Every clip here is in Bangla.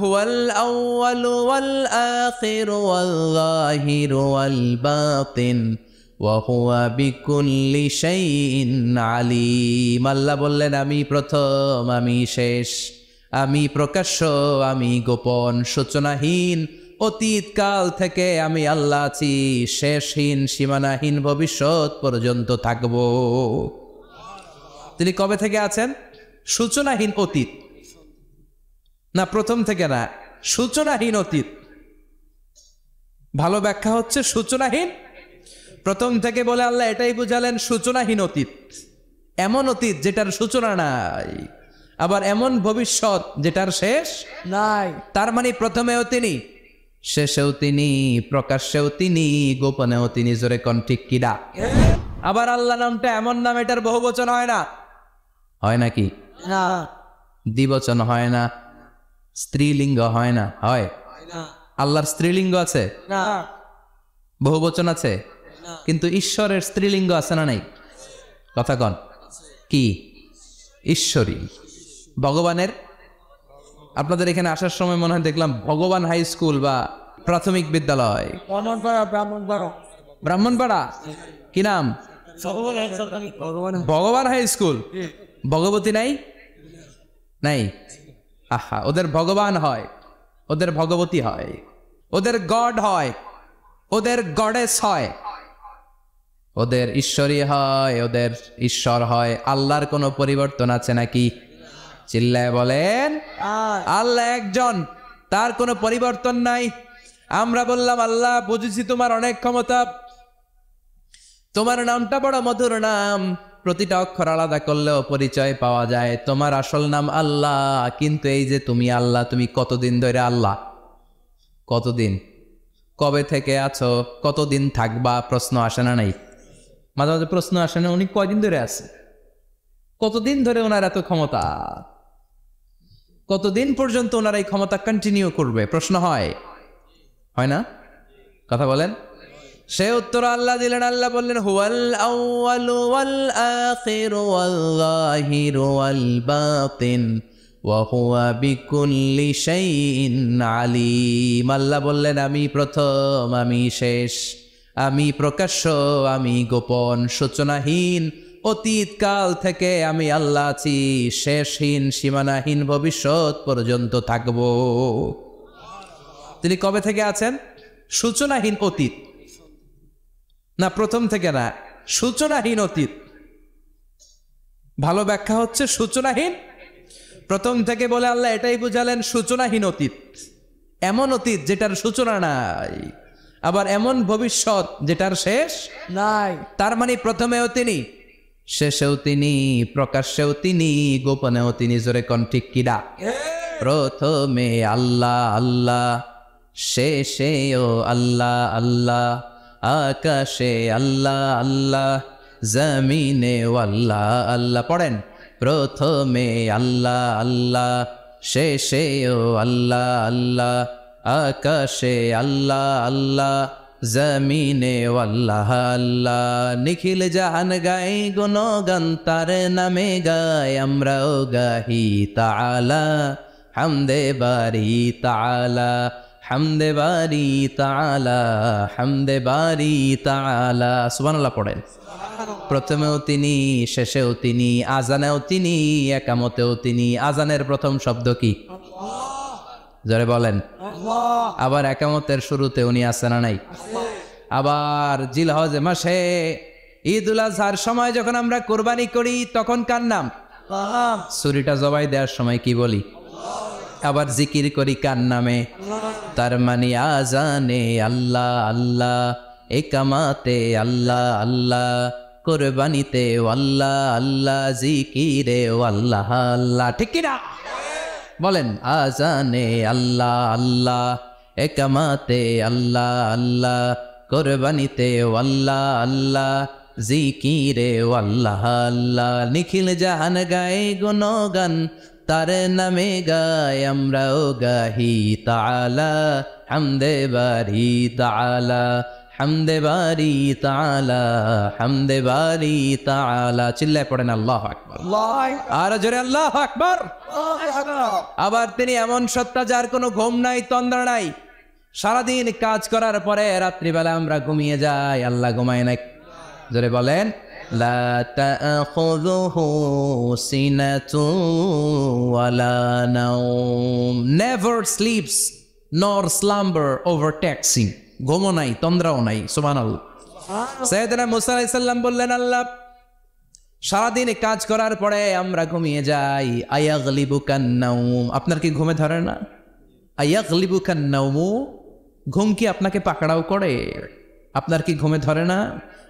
হুয়াল আউয়ালু ওয়াল আখিরু ওয়াল যাহিরু ওয়াল বাতিন ওয়া হুয়া বিকুল্লি শাইইন আলীম। আল্লাহ বললেন, আমি প্রথম, আমি শেষ, আমি প্রকাশ্য, আমি গোপন, সূচনাহীন, অতীতকাল থেকে আমি আল্লাহ আছি, শেষহীন, সীমানাহীন, ভবিষ্যৎ পর্যন্ত থাকব। তিনি কবে থেকে আছেন? সূচনাহীন অতীত না, প্রথম থেকে না, সূচনাহীন অতীত। ভালো ব্যাখ্যা হচ্ছে সূচনাহীন প্রথম থেকে বলে আল্লাহ এটাই বুঝালেন সূচনাহীন অতীত, এমন অতীত যেটার সূচনা নাই, আবার এমন ভবিষ্যৎ যেটার শেষ নাই। তার মানে প্রথমেও তিনি, শেষেও তিনি, প্রকাশ্যেও তিনি, গোপনেও তিনি। জোরে কোন ঠিক কিনা? আবার আল্লাহ নামটা এমন নাম, এটার বহুবচন হয় না, হয় নাকি? না, দ্বিবচন হয় না, স্ত্রীলিঙ্গ হয় না, হয়? আল্লাহর স্ত্রীলিঙ্গ আছে না, বহুবচন আছে, কিন্তু ঈশ্বরের স্ত্রীলিঙ্গ আছে না নাই? কথা কন কি? ঈশ্বরী। ভগবানের, আপনাদের এখানে আসার সময় মনে হয় দেখলাম ভগবান হাই স্কুল বা প্রাথমিক বিদ্যালয়, ব্রাহ্মণপাড়া, কি নাম? ভগবান হাই স্কুল। ভগবতী নাই? নাই। আহা, ওদের ভগবান হয়, ওদের ভগবতী হয়, ওদের গড হয়, ওদের গডেস হয়, ওদের ঈশ্বরী হয়, ওদের ঈশ্বর হয়। আল্লাহর কোনো পরিবর্তন আছে নাকি? চিল্লায় বলেন, আল্লাহ একজন, তার কোনো পরিবর্তন নাই। আমরা বললাম, আল্লাহ বুঝেছি তোমার অনেক ক্ষমতা, তোমার নামটা বড় মধুর নাম, প্রতিটা অক্ষর আলাদা করলেও পরিচয় পাওয়া যায়, তোমার আসল নাম আল্লাহ। কিন্তু এই যে তুমি আল্লাহ, তুমি কতদিন ধরে আল্লাহ? কতদিন? কবে থেকে আছো? কতদিন থাকবা? প্রশ্ন আসে না নাই? মাঝে মাঝে প্রশ্ন আসে না, উনি কয়দিন ধরে আছে? কতদিন ধরে ওনার এত ক্ষমতা? কতদিন পর্যন্ত ওনার এই ক্ষমতা কন্টিনিউ করবে? প্রশ্ন হয়, হয় না? কথা বলেন। সে উত্তর আল্লাহ দিলেন। আল্লাহ বললেন, হুয়াল আউয়ালু ওয়াল আখিরু ওয়াল যাহিরু ওয়াল বাতিন ওয়া হুয়া বিকুল্লি শাইইন আলীম। আল্লাহ বললেন, আমি প্রথম, আমি শেষ, আমি প্রকাশ্য, আমি গোপন, সূচনাহীন, অতীতকাল থেকে আমি আল্লাহ আছি, শেষহীন, সীমানাহীন, ভবিষ্যৎ পর্যন্ত থাকব। তিনি কবে থেকে আছেন? সূচনাহীন অতীত না, প্রথম থেকে না, সূচনাহীন অতীত। ভালো ব্যাখ্যা হচ্ছে সূচনাহীন প্রথম থেকে বলে আল্লাহ এটাই বুঝালেন সূচনাহীন অতীত, এমন অতীত যেটার সূচনা নাই, আবার এমন ভবিষ্যৎ যেটার শেষ নাই। তার মানে প্রথমেও তিনি, শেষেও তিনি, প্রকাশ্যেও তিনি, গোপনেও তিনি। জোরে কোন ঠিক কিনা? প্রথমে আল্লাহ আল্লাহ, শেষেও আল্লাহ আল্লাহ, আকাশে আল্লাহ আল্লাহ, জমিনে আল্লাহ আল্লাহ। পড়েন, প্রথমে আল্লাহ আল্লাহ, শেষেও আল্লাহ আল্লাহ, আকাশে আল্লাহ আল্লাহ, জমিনে আল্লাহ আল্লাহ। নিখিল জাহান গাই গুণগান, তার নামে গাই আমরাও গাহি তাআলা, হামদে বারি তাআলা, হামদে বারি তাআলা, হামদে বারি তাআলা। সুবহানাল্লাহ পড়েন। প্রথমেও তিনি, শেষেও তিনি, আজানেও তিনি, একামতেও তিনি। আজানের প্রথম শব্দ কি? জোরে বলেন। আবার একামতের শুরুতে উনি আছেন না নাই? আবার জিলহজ মাসে ঈদুল আজহার সময় যখন আমরা কোরবানি করি, তখন কার নাম? ছুরিটা জবাই দেওয়ার সময় কি বলি? আবার জিকির করি কার নামে? তার মানে আজানে আল্লাহ আল্লাহ, একামাতে আল্লাহ আল্লাহ, কোরবানিতে আল্লাহ আল্লাহ, জিকিরে আল্লাহ আল্লাহ। ঠিক কিনা বলেন? আজানে আল্লাহ আল্লাহ, একামাতে আল্লাহ আল্লাহ, কোরবানিতে আল্লাহ আল্লাহ, জিকিরে আল্লাহ আল্লাহ। নিখিল জাহান গায়ে গুণগান, তার নামে গায় আমরাও গাহি তাআলা, হামদে বারি তাআলা, হামদে বারি তাআলা, হামদে বারি তাআলা। চিল্লায় পড়েন আল্লাহু আকবার। আর জোরে আল্লাহু আকবার। আবার তিনি এমন সত্তা যার কোনো ঘুম নাই, তন্দ্রা নাই। সারাদিন কাজ করার পরে রাত্রিবেলা আমরা ঘুমিয়ে যাই, আল্লাহ ঘুমায় না। জোরে বলেন, লা তাখুযুহু সিনাতুন ওয়ালা নাওম, নেভার স্লিপস নর স্লাম্বার ওভারটেকস হিম। ঘুমও নাই, তন্দ্রাও নাই। সুবহানাল্লাহ। সাইয়েদনা মুসা আলাইহিস সালাম বললেন, আল্লাহ সারাদিন কাজ করার পরে আমরা ঘুমিয়ে যাই, আয়াগলিবুকান নাওম, আপনার কি ঘুমে ধরে না? আয়াগলিবুকান নাওম, ঘুম কি আপনাকে পাকড়াও করে? আপনার কি ঘুমে ধরে না?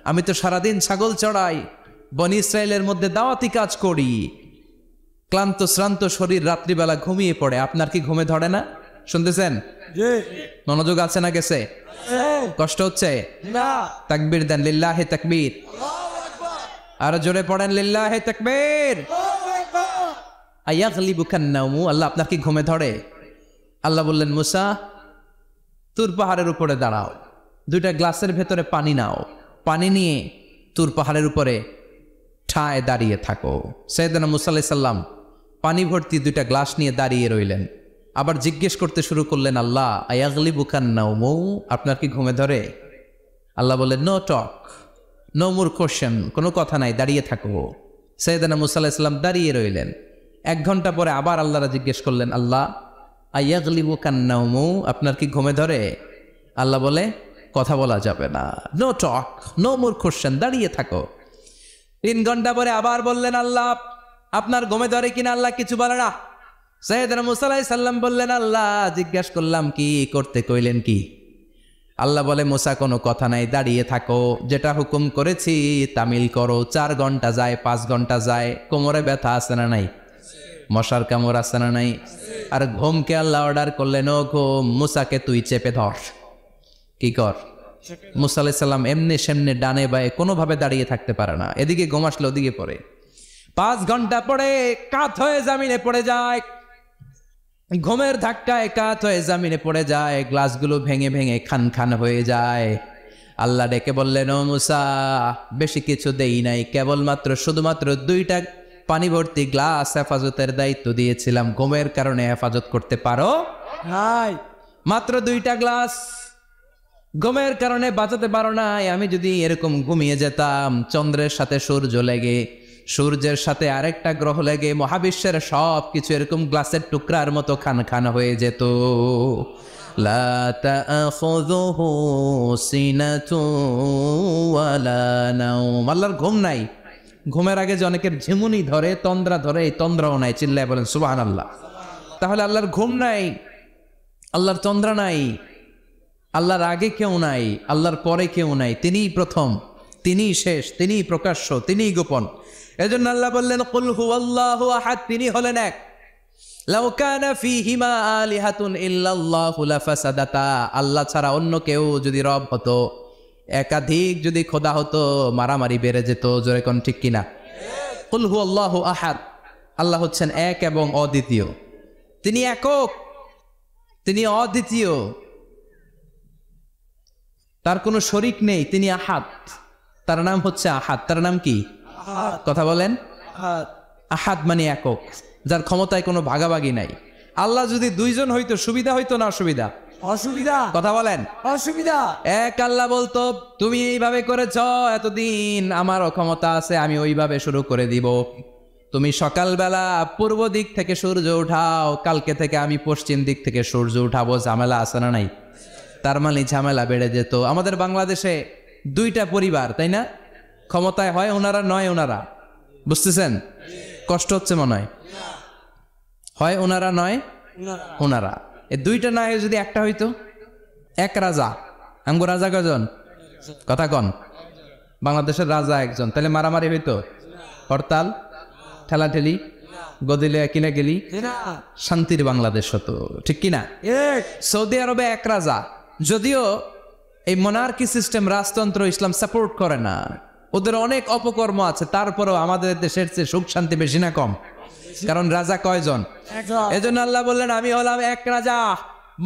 আমি তো সারাদিন ছাগল চড়াই, বনি ইসরায়েলের মধ্যে দাওয়াতি কাজ করি, ক্লান্ত শ্রান্ত শরীর রাত্রিবেলা ঘুমিয়ে পড়ে, আপনার কি ঘুমে ধরে না? শুনতেছেন? মনোযোগ আছে না গেছে? কষ্ট হচ্ছে না? তাকবীর দেন, লিল্লাহি তাকবীর। আর জোরে পড়েন, লিল্লাহি তাকবীর। আয়াগলিবুকান নাওম, আল্লাহ আপনার কি ঘুমে ধরে? আল্লাহ বললেন, মুসা তুর পাহাড়ের উপরে দাঁড়াও, দুইটা গ্লাসের ভেতরে পানি নাও, পানি নিয়ে তুর পাহাড়ের উপরে ঠায় দাঁড়িয়ে থাকো। সাইয়েদনা মুসা আলাইহিস সালাম পানি ভর্তি দুইটা গ্লাস নিয়ে দাঁড়িয়ে রইলেন। আবার জিজ্ঞেস করতে শুরু করলেন, আল্লাহ আয়াগলিবুকান নাওম, আপনার কি ঘুমে ধরে? আল্লাহ বললেন, no talk, no more question, কোনো কথা নাই, দাঁড়িয়ে থাকো। সাইয়েদনা মুসা আলাইহিস সালাম দাঁড়িয়ে রইলেন। 1 ঘন্টা পরে আবার আল্লাহরা জিজ্ঞেস করলেন, আল্লাহ আয়াগলিবুকান নাওম, আপনার কি ঘুমে ধরে? আল্লাহ বলে, কথা বলা যাবে না, no talk, no more question, দাঁড়িয়ে থাকো। 3 ঘন্টা পরে আবার বললেন, আল্লাহ আপনার ঘুমে ধরে কিনা? আল্লাহ কিছু বলে না। সাইয়েদনা মুসা আলাইহিস সালাম বললেন, আল্লাহ জিজ্ঞাসা করলাম কি করতে কইলেন কি? আল্লাহ বলে, মুসা কোনো কথা নাই, দাঁড়িয়ে থাকো, যেটা হুকুম করেছি তামিল করো। 4 ঘন্টা যায়, 5 ঘন্টা যায়, কোমরে ব্যথা আছে না নাই? মশার কামড় আছে না নাই? আর ঘুমকে আল্লাহ অর্ডার করলেন, ও ঘুম, মুসাকে তুই চেপে ধর। কি কর? মুসা আলাইহিস সালাম এমনি সেমনে ডানে বায়ে কোনোভাবে দাঁড়িয়ে থাকতে পারে না, এদিকে ঘুম আসলে ওদিকে পড়ে। 5 ঘন্টা পরে কাত হয়ে জমিনে পড়ে যায়, ঘুমের ধাক্কায় কাত হয়ে জমিনে পড়ে যায়, গ্লাসগুলো ভেঙে ভেঙে খান খান হয়ে যায়। আল্লাহ ডেকে বললেন, ও মুসা বেশি কিছু দেই নাই, কেবলমাত্র শুধুমাত্র 2টা পানি ভর্তি গ্লাস হেফাজতের দায়িত্ব দিয়েছিলাম, ঘুমের কারণে হেফাজত করতে পারো নাই। মাত্র 2টা গ্লাস, ঘুমের কারণে বাঁচাতে পারো নাই। আমি যদি এরকম ঘুমিয়ে যেতাম, চন্দ্রের সাথে সূর্য লেগে, সূর্যের সাথে আরেকটা গ্রহ লেগে মহাবিশ্বের সব কিছু এরকম গ্লাসের টুকরার মতো খান খান হয়ে যেত। লা তাখুযুহু সিনাতুন ওয়ালা নাওম, আল্লাহর ঘুম নাই। ঘুমের আগে যে অনেকের ঝিমুনি ধরে, তন্দ্রা ধরে, এই তন্দ্রাও নাই। চিল্লায় বলেন সুবহানাল্লাহ। তাহলে আল্লাহর ঘুম নাই, আল্লাহর তন্দ্রা নাই, আল্লাহর আগে কেউ নাই, আল্লাহর পরে কেউ নাই। তিনিই প্রথম, তিনিই শেষ, তিনিই প্রকাশ্য, তিনিই গোপন। এজন্য আল্লাহ বললেন, কুল হুয়াল্লাহু আহাদ, তিনি হলেন এক। লাউ কানা ফীহিমা আলিহাতুন ইল্লাল্লাহু লাফাসাদাতা, আল্লাহ ছাড়া অন্য কেউ যদি রব হতো, একাধিক যদি খোদা হতো, মারামারি বেড়ে যেত। জোরে কোন ঠিক কিনা? কুল হুয়াল্লাহু আহাদ, আল্লাহ হচ্ছেন এক এবং অদ্বিতীয়। তিনি একক, তিনি অদ্বিতীয়, তার কোনো শরিক নেই, তিনি আহাদ। তার নাম হচ্ছে আহাদ। তার নাম কি? কথা বলেন। আহাদ মানে একক, যার ক্ষমতায় কোনো ভাগাভাগি নাই। আল্লাহ যদি 2 জন হইতো সুবিধা হইতো না অসুবিধা? অসুবিধা। কথা বলেন। অসুবিধা। এক আল্লাহ বলতো, তুমি এইভাবে করেছ এতদিন, আমারও ক্ষমতা আছে, আমি ওইভাবে শুরু করে দিব। তুমি সকালবেলা পূর্ব দিক থেকে সূর্য উঠাও, কালকে থেকে আমি পশ্চিম দিক থেকে সূর্য উঠাবো। ঝামেলা আছে না নাই? তার মানে ঝামেলা বেড়ে যেত। আমাদের বাংলাদেশে 2টা পরিবার, তাই না? ক্ষমতায় হয় ওনারা, নয় ওনারা। বুঝতেছেন? কষ্ট হচ্ছে মনে হয়। হয় ওনারা, নয় ওনারা। এই 2টা না হয়ে যদি একটা হইতো, এক রাজা। আমগো রাজা কজন? কথা কন। বাংলাদেশের রাজা একজন, তাহলে মারামারি হইতো? হরতাল, ঠেলাঠেলি, গদিলে কিনা গেলি, শান্তির বাংলাদেশ হতো। ঠিক কিনা? সৌদি আরবে এক রাজা, যদিও এই মোনার্কি সিস্টেম, রাজতন্ত্র ইসলাম সাপোর্ট করে না, ওদের অনেক অপকর্ম আছে, তারপরেও আমাদের দেশের চেয়ে সুখ শান্তি বেশি না কম? কারণ রাজা কয়জন? এজন্য আল্লাহ বললেন, আমি হলাম এক রাজা,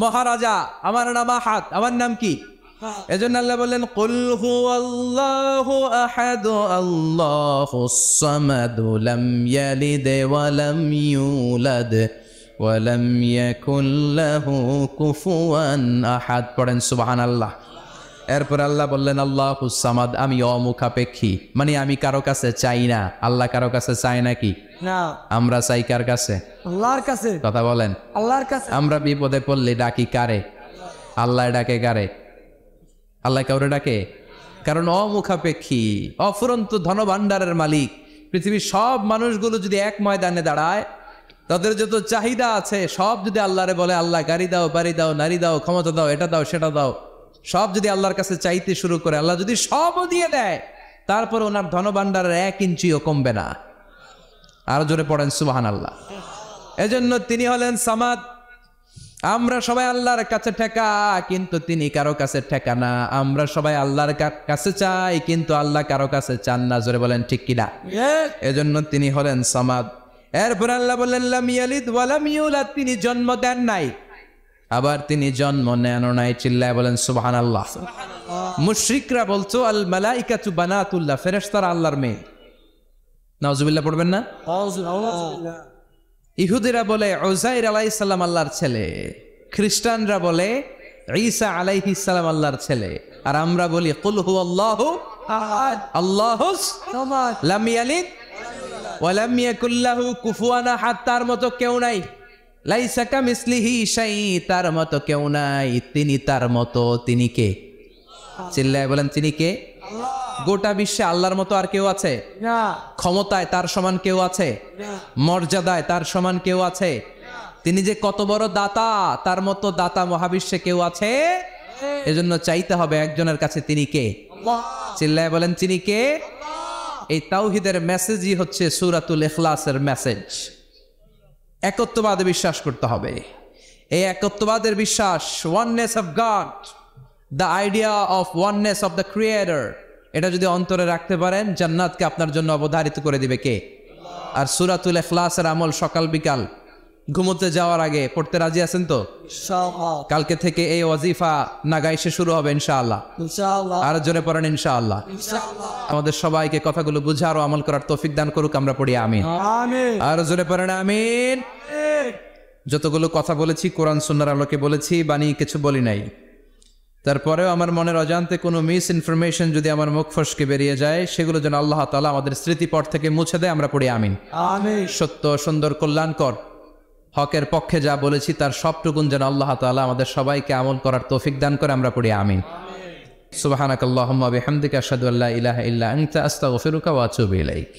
মহারাজা, আমার নাম আহাদ। আমার নাম কি? এজন্য আল্লাহ বললেন কুল হুয়াল্লাহু আহাদ আল্লাহুস সামাদ লাম ইয়ালিদ ওয়া লাম ইউলাদ ওয়া লাম ইয়াকুল লাহু কুফুয়ান আহাদ। পড়েন সুবহানাল্লাহ। এরপর আল্লাহ বললেন আল্লাহুস সামাদ, আমি অমুখাপেক্ষী, মানে আমি কারো কাছে চাই না। আল্লাহ কারো কাছে চায় নাকি? না, আমরা চাই কার কাছে? আল্লাহর কাছে। কথা বলেন। আল্লাহর কাছে। আমরা বিপদে পড়লে ডাকি কারে? আল্লাহ ডাকে কারে? আল্লাহ কাউরে ডাকে? কারণ অমুখাপেক্ষী, অফুরন্ত ধনভাণ্ডারের মালিক। পৃথিবীর সব মানুষগুলো যদি এক ময়দানে দাঁড়ায়, তাদের যত চাহিদা আছে সব যদি আল্লাহরে বলে, আল্লাহ গাড়ি দাও, বাড়ি দাও, নারী দাও, ক্ষমতা দাও, এটা দাও, সেটা দাও, সব যদি আল্লাহর কাছে চাইতে শুরু করে, আল্লাহ যদি সবও দিয়ে দেয়, তারপর ওনার ধনভাণ্ডারের 1 ইঞ্চিও কমবে না। আরো জোরে পড়েন সুবহানাল্লাহ। এজন্য তিনি হলেন সামাদ। আমরা সবাই আল্লাহর কাছে ঠেকা, কিন্তু তিনি কারো কাছে ঠেকা না। আমরা সবাই আল্লাহর কাছে চাই, কিন্তু আল্লাহ কারো কাছে চান না। জোরে বলেন ঠিক কিনা? এজন্য তিনি হলেন সামাদ। এরপর আল্লাহ বললেন লাম ইয়ালিদ ওয়া লাম ইউলাদ, তিনি জন্ম দেন নাই, আবার তিনি জন্ম নেন নাই। চিল্লায় বলেন সুবহানাল্লাহ। মুশরিকরা বলতো আল মালাইকাতু বানাতুল্লাহ, ফেরেশতারা আল্লাহর মেয়ে। নাউজুবিল্লাহ পড়বেন না? ইহুদিরা বলে উযাইর আলাইহিস সালাম আল্লাহর ছেলে, খ্রিস্টানরা বলে ঈসা আলাইহিস সালাম আল্লাহর ছেলে, আর আমরা বলি কুল হুয়াল্লাহু আহাদ আল্লাহুস সামাদ লাম ইয়ালিদ ওয়া লাম ইয়াকুল লাহু কুফুয়ান আহাদ। তার মতো কেউ নাই। লাইসা কামিসলিহি শাই, তার মতো কেউ নাই। তিনি তার মতো। তিনি কে? চিল্লায় বলেন তিনি কে? গোটা বিশ্বে আল্লাহর মতো আর কেউ আছে? না। ক্ষমতায় তার সমান কেউ আছে? মর্যাদায় তার সমান কেউ আছে? তিনি যে কত বড় দাতা, তার মতো দাতা মহাবিশ্বে কেউ আছে? এজন্য চাইতে হবে একজনের কাছে। তিনি কে? চিল্লায় বলেন তিনি কে? এই তাওহীদের মেসেজই হচ্ছে সূরাতুল ইখলাসের মেসেজ। একত্ববাদে বিশ্বাস করতে হবে। এই একত্ববাদের বিশ্বাস, oneness of god, the idea of oneness of the creator, এটা যদি অন্তরে রাখতে পারেন, জান্নাতকে আপনার জন্য অবধারিত করে দিবে কে? আর সূরাতুল ইখলাসের আমল সকাল বিকাল ঘুমোতে যাওয়ার আগে পড়তে রাজি আছেন তো? ইনশাআল্লাহ। কালকে থেকে এই ওয়াজিফা নাগাইশে শুরু হবে ইনশাআল্লাহ। ইনশাআল্লাহ। আর জোরে পড়েন ইনশাআল্লাহ। ইনশাআল্লাহ। আমাদের সবাইকে কথাগুলো বুঝার ও আমল করার তৌফিক দান করুক। আমরা পড়ি আমিন। আমিন। আর জোরে পড়েন আমিন। যতগুলো কথা বলেছি কোরআন সুন্নাহর আলোকে বলেছি, বানিয়ে কিছু বলি নাই। তারপরেও আমার মনের অজান্তে কোনো মিস ইনফরমেশন যদি আমার মুখ ফসকে বেরিয়ে যায়, সেগুলো যেন আল্লাহ তাআলা আমাদের স্মৃতিপট থেকে মুছে দেয়। আমরা পড়ি আমিন। আমিন। সত্য, সুন্দর, কল্যাণকর, হকের পক্ষে যা বলেছি তার সবটুকুন যেন আল্লাহ তাআলা আমাদের সবাইকে আমল করার তৌফিক দান করে। আমরা পড়ি আমিন। সুবহানাকাল্লাহুম্মা বিহামদিকা আশহাদু আল্লা ইলাহা ইল্লা আনতা আস্তাগফিরুকা ওয়া আতুবু ইলাইক।